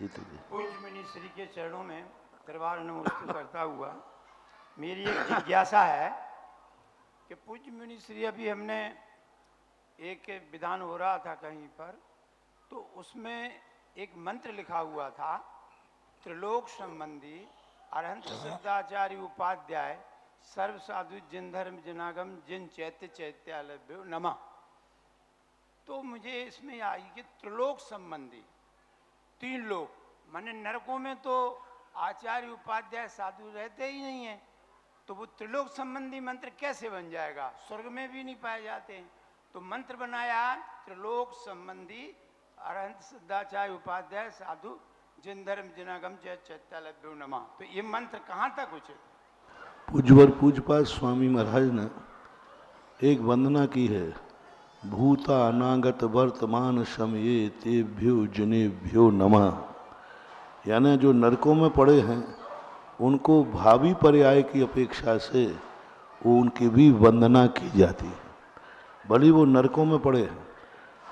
सीते जी। पूज्य मुनि श्री के चरणों में दरबार नमस्ते करता हुआ मेरी एक जिज्ञासा है कि पूज्य मुनि श्री, अभी हमने एक विधान हो रहा था कहीं पर, तो उसमें एक मंत्र लिखा हुआ था, त्रिलोक संबंधी अरहंत सिद्धाचार्य उपाध्याय सर्व साधु जिन धर्म जिनागम जिन चैत्य चैत्यालभ्यो नमः। तो मुझे इसमें आई कि त्रिलोक संबंधी, तीन लोक, माने नरकों में तो आचार्य उपाध्याय साधु रहते ही नहीं है, तो वो त्रिलोक संबंधी मंत्र कैसे बन जाएगा? स्वर्ग में भी नहीं पाए जाते हैं। तो मंत्र बनाया त्रिलोक संबंधी अरहंत सिद्धाचार्य उपाध्याय साधु जिन धर्म जिनागम जय चैत्यालभ्यो नमः। तो ये मंत्र कहाँ तक उचित? पूज्यवर पूज्यपाद स्वामी महाराज ने एक वंदना की है, भूता अनागत वर्तमान समये तेभ्यो जनेभ्यो नमः। यानी जो नरकों में पड़े हैं उनको भावी पर्याय की अपेक्षा से उनकी भी वंदना की जाती है। भले वो नरकों में पड़े हैं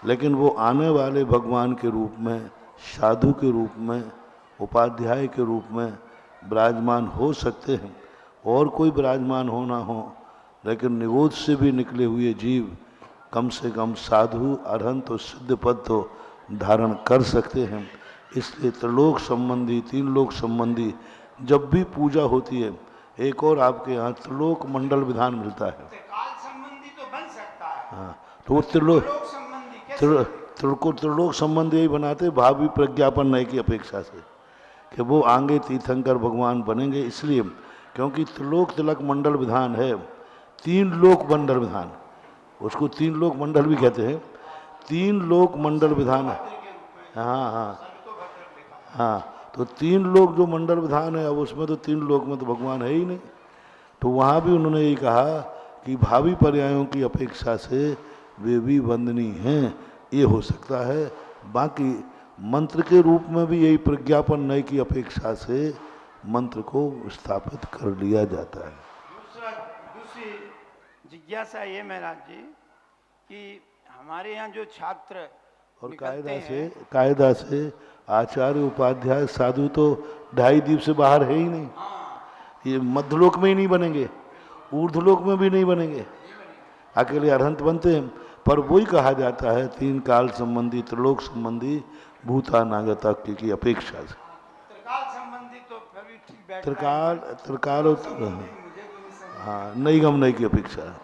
लेकिन वो आने वाले भगवान के रूप में, साधु के रूप में, उपाध्याय के रूप में विराजमान हो सकते हैं। और कोई विराजमान हो ना हो, लेकिन निगोद से भी निकले हुए जीव कम से कम साधु अरहंत और सिद्ध पद तो धारण कर सकते हैं। इसलिए त्रिलोक संबंधी, तीन लोक संबंधी जब भी पूजा होती है, एक और आपके यहाँ त्रिलोक मंडल विधान मिलता है। काल संबंधी तो बन सकता है। हाँ, तो वो त्रिलोक त्रिलोक संबंधी यही बनाते भावी प्रज्ञापन नए की अपेक्षा से कि वो आगे तीर्थंकर भगवान बनेंगे। इसलिए क्योंकि त्रिलोक तिलक मंडल विधान है, तीन लोक मंडल विधान, उसको तीन लोक मंडल भी कहते हैं। तीन लोक मंडल विधान है। हाँ हाँ हाँ, तो तीन लोक जो मंडल विधान है, अब उसमें तो तीन लोक में तो भगवान है ही नहीं। तो वहाँ भी उन्होंने यही कहा कि भावी पर्यायों की अपेक्षा से वे भी वंदनीय हैं, ये हो सकता है। बाकी मंत्र के रूप में भी यही प्रज्ञापन नए की अपेक्षा से मंत्र को स्थापित कर लिया जाता है। दूसरी जिज्ञासा ये महाराज जी कि हमारे यहाँ जो छात्र और कायदा से आचार्य उपाध्याय साधु तो 2.5 द्वीप से बाहर है ही नहीं। ये मध्यलोक में ही नहीं बनेंगे, ऊर्ध्वलोक में भी नहीं बनेंगे, अकेले अरहंत बनते हैं। पर वही कहा जाता है तीन काल संबंधी, त्रिलोक संबंधी, भूता नागता की अपेक्षा से। त्रिकाल संबंधी तो फिर भी ठीक बैठता है। त्रिकाल हाँ, नई गम नई की अपेक्षा है।